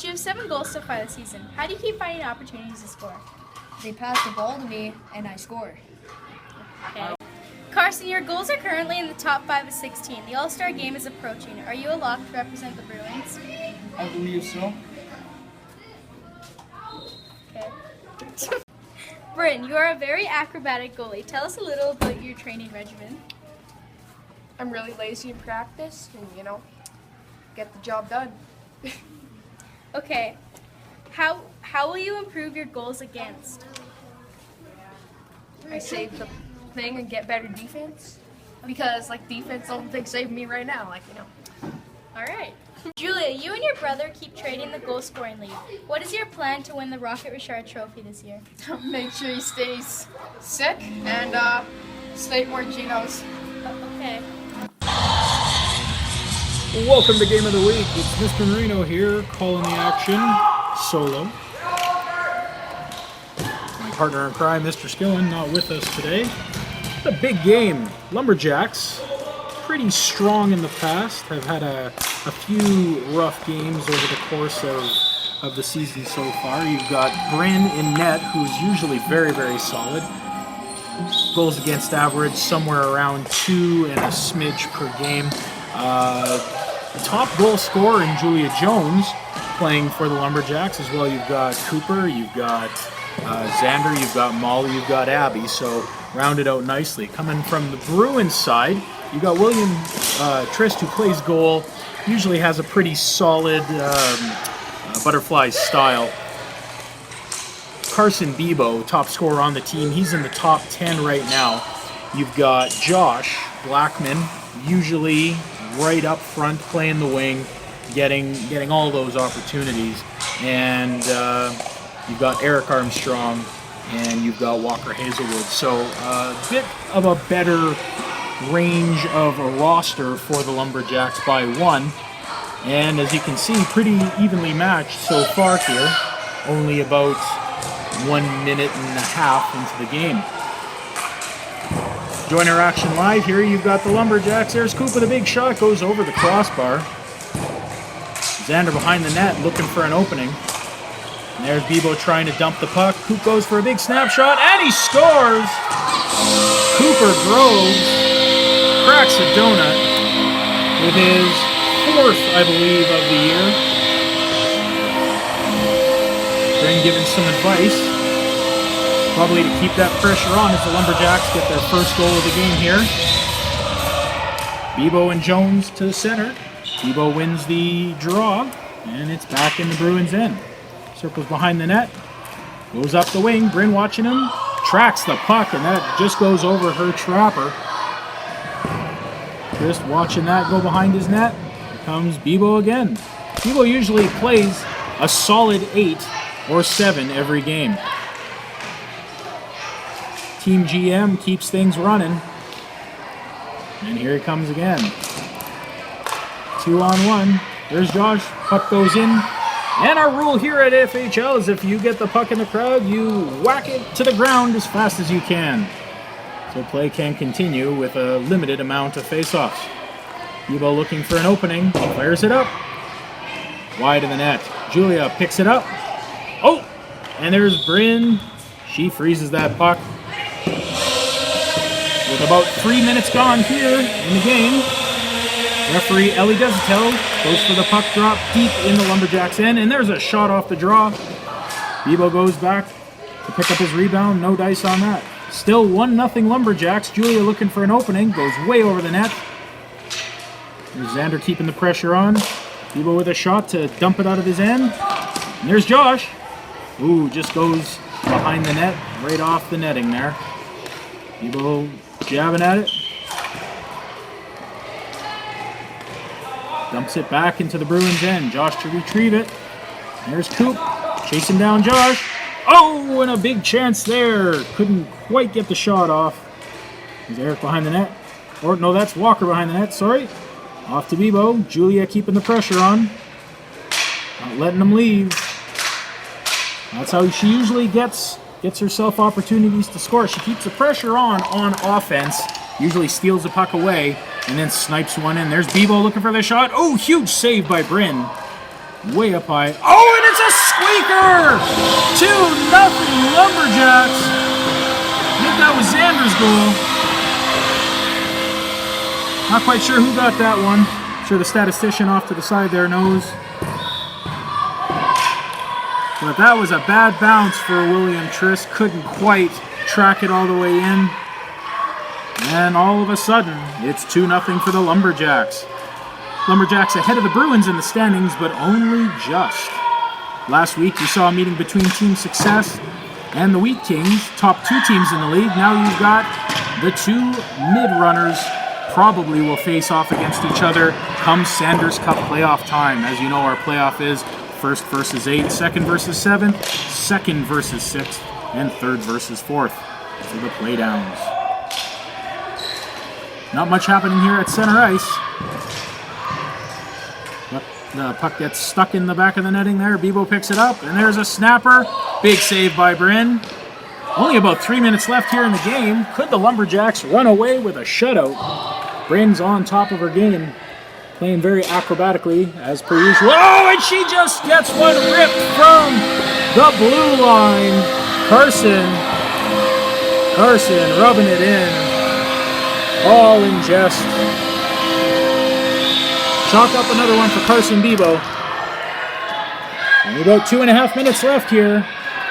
Josh, you have 7 goals so far this season. How do you keep finding opportunities to score? They pass the ball to me, and I score. Okay. Karson, your goals are currently in the top 5 of 16. The All-Star game is approaching. Are you a lock to represent the Bruins? I believe so. Okay. Bryn, you are a very acrobatic goalie. Tell us a little about your training regimen. I'm really lazy in practice and, get the job done. Okay. How will you improve your goals against? I save the thing and get better defense because, defense don't think save me right now, All right. Julia, you and your brother keep trading the goal scoring lead. What is your plan to win the Rocket Richard Trophy this year? Make sure he stays sick and stay more Genos. Okay. Welcome to Game of the Week. It's Mr. Marino here, calling the action solo. My partner in crime, Mr. Skillen, not with us today. A big game. Lumberjacks, pretty strong in the past, have had a few rough games over the course of the season so far. You've got Bryn in net, who's usually very, very solid. Goals against average, somewhere around 2 and a smidge per game. Top goal scorer in Julia Jones playing for the Lumberjacks as well. You've got Cooper, you've got Xander, you've got Molly, you've got Abby, so rounded out nicely. Coming from the Bruins side, you've got William Trist, who plays goal, usually has a pretty solid butterfly style. Karson Bebo, top scorer on the team, he's in the top 10 right now. You've got Josh Blackman, usually right up front, playing the wing, getting all those opportunities. And you've got Eric Armstrong, and you've got Walker Hazelwood. So a bit of a better range of a roster for the Lumberjacks by 1. And as you can see, pretty evenly matched so far here. Only about 1 minute and a half into the game. Join our action live here. You've got the Lumberjacks. There's Coop with a big shot. Goes over the crossbar. Xander behind the net looking for an opening. And there's Bebo trying to dump the puck. Coop goes for a big snapshot, and he scores! Cooper Groves cracks a donut with his 4th, I believe, of the year. Bryn giving some advice. Probably to keep that pressure on as the Lumberjacks get their first goal of the game here. Bebo and Jones to the center. Bebo wins the draw, and it's back in the Bruins' end. Circles behind the net. Goes up the wing. Bryn watching him. Tracks the puck, and that just goes over her trapper. Chris watching that go behind his net. Here comes Bebo again. Bebo usually plays a solid 8 or 7 every game. Team GM keeps things running. And here he comes again. 2-on-1. There's Josh. Puck goes in. And our rule here at FHL is if you get the puck in the crowd, you whack it to the ground as fast as you can. So play can continue with a limited amount of face-offs. Bebo looking for an opening. Fires it up. Wide of the net. Julia picks it up. Oh! And there's Bryn. She freezes that puck. With about 3 minutes gone here in the game, referee Ellie Desatel goes for the puck drop deep in the Lumberjacks' end, and there's a shot off the draw. Bebo goes back to pick up his rebound. No dice on that. Still 1-0 Lumberjacks. Julia looking for an opening. Goes way over the net. There's Xander keeping the pressure on. Bebo with a shot to dump it out of his end. And there's Josh. Ooh, just goes behind the net, right off the netting there. Bebo jabbing at it. Dumps it back into the Bruins' end. Josh to retrieve it. There's Coop chasing down Josh. Oh, and a big chance there. Couldn't quite get the shot off. There's Eric behind the net. Or, no, that's Walker behind the net, sorry. Off to Bebo. Julia keeping the pressure on. Not letting them leave. That's how she usually gets herself opportunities to score. She keeps the pressure on offense, usually steals the puck away, and then snipes one in. There's Bebo looking for the shot. Oh, huge save by Bryn. Way up high. Oh, and it's a squeaker! 2-0 Lumberjacks. I think that was Xander's goal. Not quite sure who got that one. I'm sure the statistician off to the side there knows. But that was a bad bounce for William Triss. Couldn't quite track it all the way in. And all of a sudden, it's 2-0 for the Lumberjacks. Lumberjacks ahead of the Bruins in the standings, but only just. Last week, you saw a meeting between Team Success and the Wheat Kings, top 2 teams in the league. Now you've got the 2 mid-runners probably will face off against each other come Sanders Cup playoff time. As you know, our playoff is 1st versus 8th, 2nd versus 7th, 2nd versus 6th, and 3rd versus 4th for the playdowns. Not much happening here at center ice. But the puck gets stuck in the back of the netting there. Bebo picks it up, and there's a snapper. Big save by Bryn. Only about 3 minutes left here in the game. Could the Lumberjacks run away with a shutout? Bryn's on top of her game, playing very acrobatically as per usual. Oh, and she just gets one ripped from the blue line. Karson rubbing it in. All in jest. Chalk up another one for Karson Bebo. Only about 2.5 minutes left here.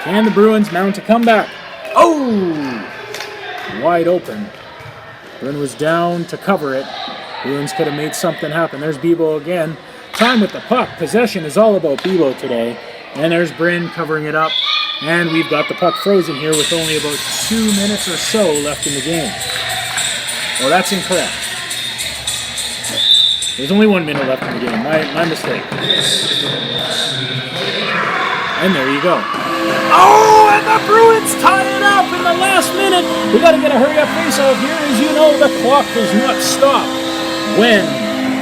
Can the Bruins mount a comeback? Oh! Wide open. Bruin was down to cover it. Bruins could have made something happen. There's Bebo again. Time with the puck. Possession is all about Bebo today. And there's Bryn covering it up. And we've got the puck frozen here with only about 2 minutes or so left in the game. Well, that's incorrect. There's only 1 minute left in the game. My mistake. And there you go. Oh, and the Bruins tie it up in the last minute. We got to get a hurry-up face-off here. As you know, the clock does not stop when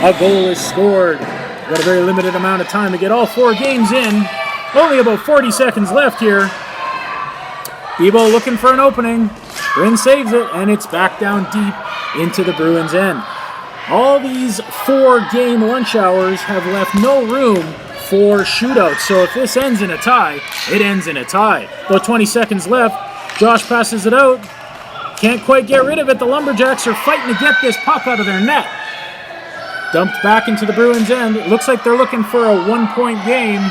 a goal is scored. We've got a very limited amount of time to get all 4 games in. Only about 40 seconds left here. Bebo looking for an opening. Bryn saves it, and it's back down deep into the Bruins' end. All these 4-game lunch hours have left no room for shootouts. So if this ends in a tie, it ends in a tie. About 20 seconds left. Josh passes it out. Can't quite get rid of it. The Lumberjacks are fighting to get this puck out of their net. Dumped back into the Bruins' end. It looks like they're looking for a 1-point game.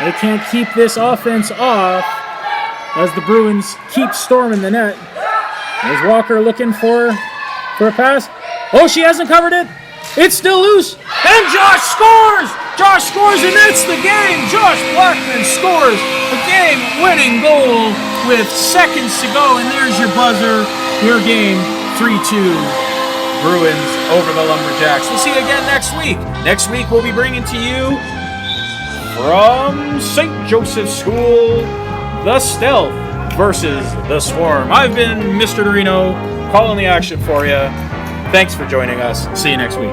They can't keep this offense off as the Bruins keep storming the net. There's Walker looking for a pass. Oh, she hasn't covered it. It's still loose. And Josh scores! Josh scores, and it's the game. Josh Blackman scores a game-winning goal with seconds to go. And there's your buzzer. Your game, 3-2. Bruins over the Lumberjacks. We'll see you again next week. Next week, we'll be bringing to you from St. Joseph's School, the Stealth versus the Swarm. I've been Mr. Dorino, calling the action for you. Thanks for joining us. See you next week.